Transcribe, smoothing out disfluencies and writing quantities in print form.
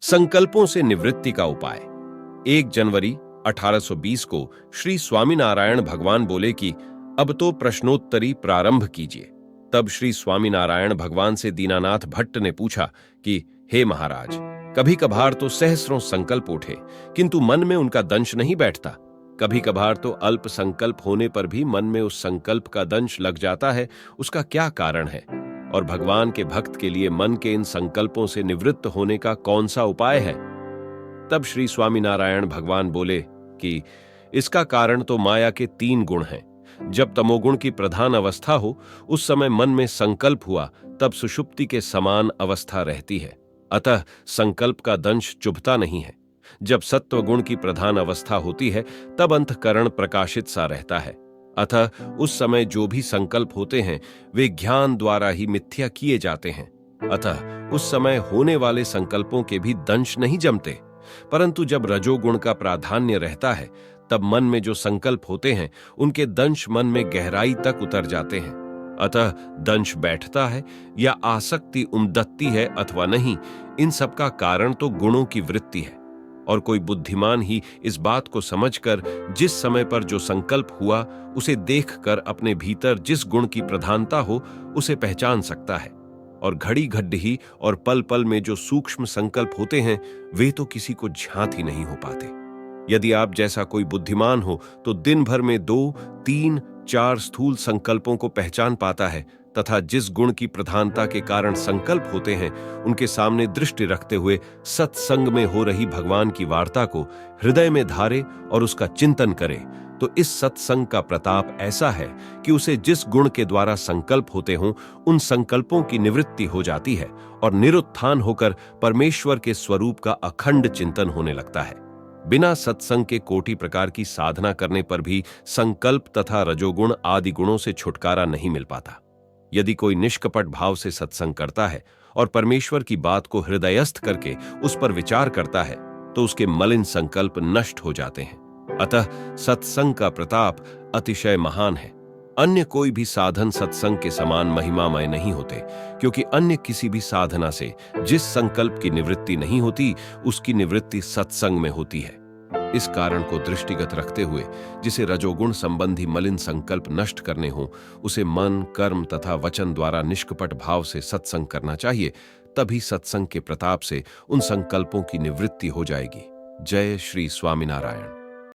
संकल्पों से निवृत्ति का उपाय। 1 जनवरी 1820 को श्री स्वामीनारायण भगवान बोले कि अब तो प्रश्नोत्तरी प्रारंभ कीजिए। तब श्री स्वामीनारायण भगवान से दीनानाथ भट्ट ने पूछा कि हे महाराज, कभी कभार तो सहस्रों संकल्प उठे, किंतु मन में उनका दंश नहीं बैठता। कभी कभार तो अल्प संकल्प होने पर भी मन में उस संकल्प का दंश लग जाता है। उसका क्या कारण है? और भगवान के भक्त के लिए मन के इन संकल्पों से निवृत्त होने का कौन सा उपाय है? तब श्री स्वामीनारायण भगवान बोले कि इसका कारण तो माया के 3 गुण हैं। जब तमोगुण की प्रधान अवस्था हो, उस समय मन में संकल्प हुआ, तब सुषुप्ति के समान अवस्था रहती है, अतः संकल्प का दंश चुभता नहीं है। जब सत्वगुण की प्रधान अवस्था होती है, तब अंतःकरण प्रकाशित सा रहता है, अतः उस समय जो भी संकल्प होते हैं वे ज्ञान द्वारा ही मिथ्या किए जाते हैं। अतः उस समय होने वाले संकल्पों के भी दंश नहीं जमते। परंतु जब रजोगुण का प्राधान्य रहता है, तब मन में जो संकल्प होते हैं उनके दंश मन में गहराई तक उतर जाते हैं। अतः दंश बैठता है या आसक्ति उमदत्ती है अथवा नहीं, इन सब का कारण तो गुणों की वृत्ति है। और कोई बुद्धिमान ही इस बात को समझकर जिस समय पर जो संकल्प हुआ उसे देखकर अपने भीतर जिस गुण की प्रधानता हो उसे पहचान सकता है। और घड़ी घड्डी और पल पल में जो सूक्ष्म संकल्प होते हैं वे तो किसी को ज्ञात ही नहीं हो पाते। यदि आप जैसा कोई बुद्धिमान हो तो दिन भर में 2, 3, 4 स्थूल संकल्पों को पहचान पाता है, तथा जिस गुण की प्रधानता के कारण संकल्प होते हैं उनके सामने दृष्टि रखते हुए सत्संग में हो रही भगवान की वार्ता को हृदय में धारे और उसका चिंतन करे, तो इस सत्संग का प्रताप ऐसा है कि उसे जिस गुण के द्वारा संकल्प होते हों उन संकल्पों की निवृत्ति हो जाती है और निरुत्थान होकर परमेश्वर के स्वरूप का अखंड चिंतन होने लगता है। बिना सत्संग के कोटि प्रकार की साधना करने पर भी संकल्प तथा रजोगुण आदि गुणों से छुटकारा नहीं मिल पाता। यदि कोई निष्कपट भाव से सत्संग करता है और परमेश्वर की बात को हृदयस्थ करके उस पर विचार करता है, तो उसके मलिन संकल्प नष्ट हो जाते हैं। अतः सत्संग का प्रताप अतिशय महान है। अन्य कोई भी साधन सत्संग के समान महिमामय नहीं होते, क्योंकि अन्य किसी भी साधना से जिस संकल्प की निवृत्ति नहीं होती उसकी निवृत्ति सत्संग में होती है। इस कारण को दृष्टिगत रखते हुए जिसे रजोगुण संबंधी मलिन संकल्प नष्ट करने हो उसे मन, कर्म तथा वचन द्वारा निष्कपट भाव से सत्संग करना चाहिए। तभी सत्संग के प्रताप से उन संकल्पों की निवृत्ति हो जाएगी। जय श्री स्वामीनारायण।